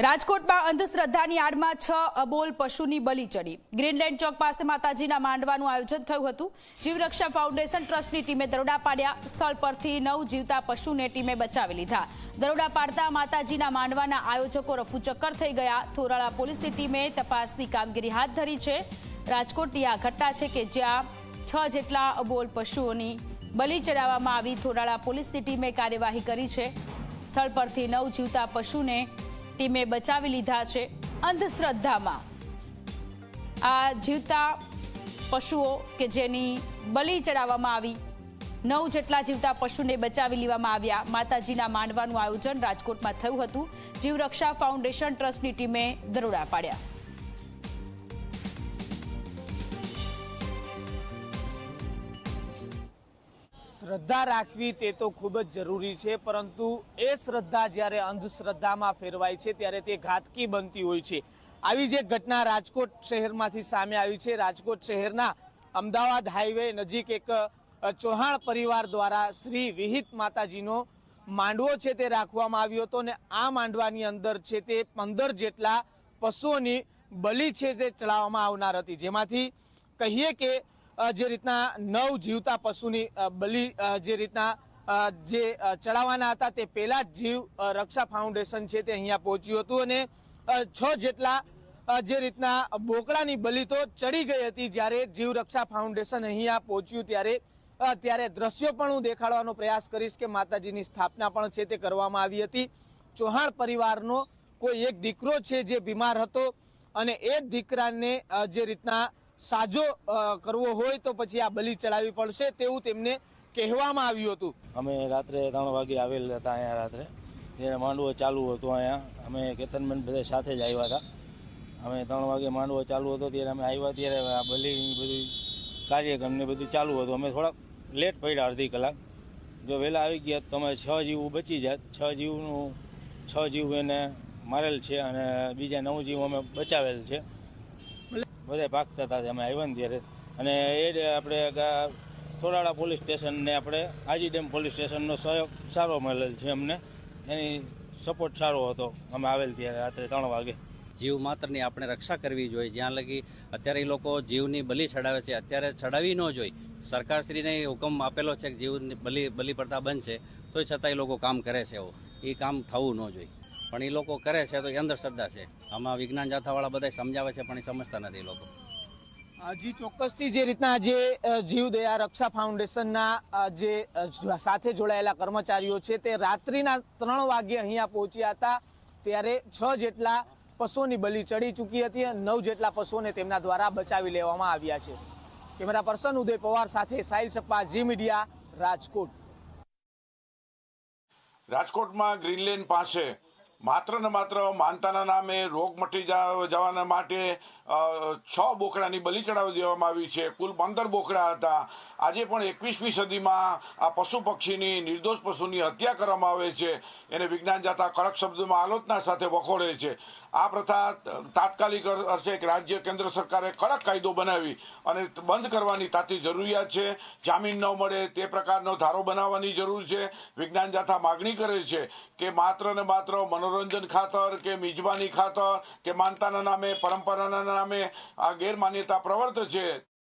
રાજકોટમાં અંધશ્રદ્ધાની આડમાં 6 અબોલ પશુની બલી ચડી। ગ્રીનલેન્ડ ચોક પાસે માતાજીના માંડવાનું આયોજન થયું હતું। જીવરક્ષા ફાઉન્ડેશન ટ્રસ્ટની ટીમે દરોડા પાડ્યા। સ્થળ પરથી 9 જીવતા પશુને ટીમે બચાવી લીધા। દરોડા પાડતા માતાજીના માંડવાના આયોજકો રફુચક્કર થઈ ગયા। થોરાળા પોલીસની ટીમે તપાસની કામગીરી હાથ ધરી છે। રાજકોટની આ ઘટના છે કે જ્યાં 6 જેટલા અબોલ પશુઓની બલી ચડાવવામાં આવી। થોરાળા પોલીસની ટીમે કાર્યવાહી કરી છે। સ્થળ પરથી 9 જીવતા પશુને ટીમે બચાવી લીધા છે। અંધશ્રદ્ધામાં આ જીવતા પશુઓ કે જેની બલી ચડાવવામાં આવી, 9 જેટલા જીવતા પશુને બચાવી લેવામાં આવ્યા। માતાજીના માંડવાનું આયોજન રાજકોટમાં થયું હતું। જીવરક્ષા ફાઉન્ડેશન ટ્રસ્ટની ટીમે દરોડા પાડ્યા। શ્રદ્ધા રાખવી તે તો ખૂબ જ જરૂરી છે, પરંતુ એ શ્રદ્ધા જ્યારે અંધશ્રદ્ધામાં ફેરવાય છે ત્યારે તે ઘાતકી બનતી હોય છે। આવી જ એક ઘટના રાજકોટ શહેરમાંથી સામે આવી છે। રાજકોટ શહેરના અમદાવાદ હાઈવે નજીક એક ચૌહાણ પરિવાર દ્વારા શ્રી વિહિત માતાજીનો માંડવો છે તે રાખવામાં આવ્યો હતો અને આ માંડવાની અંદર છે તે 15 જેટલા પશુઓની બલી છે તે ચડાવવામાં આવનાર હતી, જેમાંથી કહીએ કે જે રીતના 9 જીવતા પશુની બલી જે રીતના જે ચડાવવાના હતા તે પહેલા જ જીવ રક્ષા ફાઉન્ડેશન છે તે અહીંયા પહોંચ્યું હતું અને 6 જેટલા જે રીતના બોકડાની બલી તો ચડી ગઈ હતી। જ્યારે જીવ રક્ષા ફાઉન્ડેશન અહીંયા પહોંચ્યું ત્યારે દ્રશ્યો પણ હું દેખાડવાનો પ્રયાસ કરીશ કે માતાજીની સ્થાપના પણ છે તે કરવામાં આવી હતી। ચૌહાણ પરિવારનો કોઈ એક દીકરો છે જે બીમાર હતો અને એ દીકરાને જે રીતના સાજો કરવો હોય તો પછી આ બલી ચડાવવી પડશે તેવું તેમને કહેવામાં આવ્યું હતું। અમે રાત્રે 3 વાગે આવેલ હતા અહીંયા રાત્રે, ત્યારે માંડવો ચાલુ હતો। અહીંયા અમે કેતનબેન બધા સાથે જ આવ્યા હતા। અમે 3 વાગે માંડવો ચાલુ હતો ત્યારે અમે આવ્યા ત્યારે આ બલીની બધું કાર્યક્રમ ને બધું ચાલુ હતું। અમે થોડાક લેટ પડ્યા, અડધી કલાક। જો વહેલા આવી ગયા તો અમે 6 જીવ બચી જાત। 6 જીવ એને મારેલ છે અને બીજા 9 જીવ અમે બચાવેલ છે। બધા ભાગતા હતા અમે આવ્યા ને ત્યારે, અને એ આપણે થોરાળા પોલીસ સ્ટેશન ને આપણે આજી ડેમ પોલીસ સ્ટેશનનો સહયોગ સારો મળેલ છે અમને, એની સપોર્ટ સારો હતો અમે આવેલ ત્યારે રાત્રે 3 વાગે। જીવ માત્રની આપણે રક્ષા કરવી જોઈએ। જ્યાં લગી અત્યારે એ લોકો જીવની બલી ચડાવે છે, અત્યારે ચડાવી ન જોઈએ। સરકારશ્રીને હુકમ આપેલો છે કે જીવની બલી પડતા બંધ છે, તોય છતાં એ લોકો કામ કરે છે। એવું એ કામ થવું ન જોઈએ, પણ એ લોકો કરે છે તો એ અંધશ્રદ્ધા છે। આમાં વિજ્ઞાન જાથાવાળા બધા સમજાવે છે પણ એ સમજતા નથી લોકો। જી ચોક્કસથી જે રીતના જે જીવદયા રક્ષા ફાઉન્ડેશનના જે સાથે જોડાયેલા કર્મચારીઓ છે તે રાત્રિના 3 વાગે અહીંયા પહોંચ્યા હતા ત્યારે 6 જેટલા પશુઓની બલી ચડી ચૂકી હતી અને 9 જેટલા પશુઓને તેમના દ્વારા બચાવી લેવામાં આવ્યા છે। કેમેરા પર્સન ઉદય પવાર સાથે સાહિલ સપ્પા, જી મીડિયા, રાજકોટ। રાજકોટમાં ગ્રીનલેન્ડ પાસે માત્ર ને માત્ર માનતાના નામે રોગ મટી જવાના માટે 6 બોકડાની બલી ચડાવી દેવામાં આવી છે। કુલ 15 બોકડા હતા। આજે પણ 21મી સદીમાં આ પશુ પક્ષીની, નિર્દોષ પશુની હત્યા કરવામાં આવે છે, એને વિજ્ઞાન જાથા કડક શબ્દોમાં આલોચના સાથે વખોડે છે। આ પ્રથા તાત્કાલિક અર્થે રાજ્ય કેન્દ્ર સરકારે કડક કાયદો બનાવી અને બંધ કરવાની તાતી જરૂરિયાત છે। જામીન ન મળે તે પ્રકારનો ધારો બનાવવાની જરૂર છે। વિજ્ઞાન જાથા માગણી કરે છે કે માત્ર ને માત્ર મનોરંજન ખાતર કે મિજબાની ખાતર કે માનતાના નામે, પરંપરાના નામે આ ગેરમાન્યતા પ્રવર્તે છે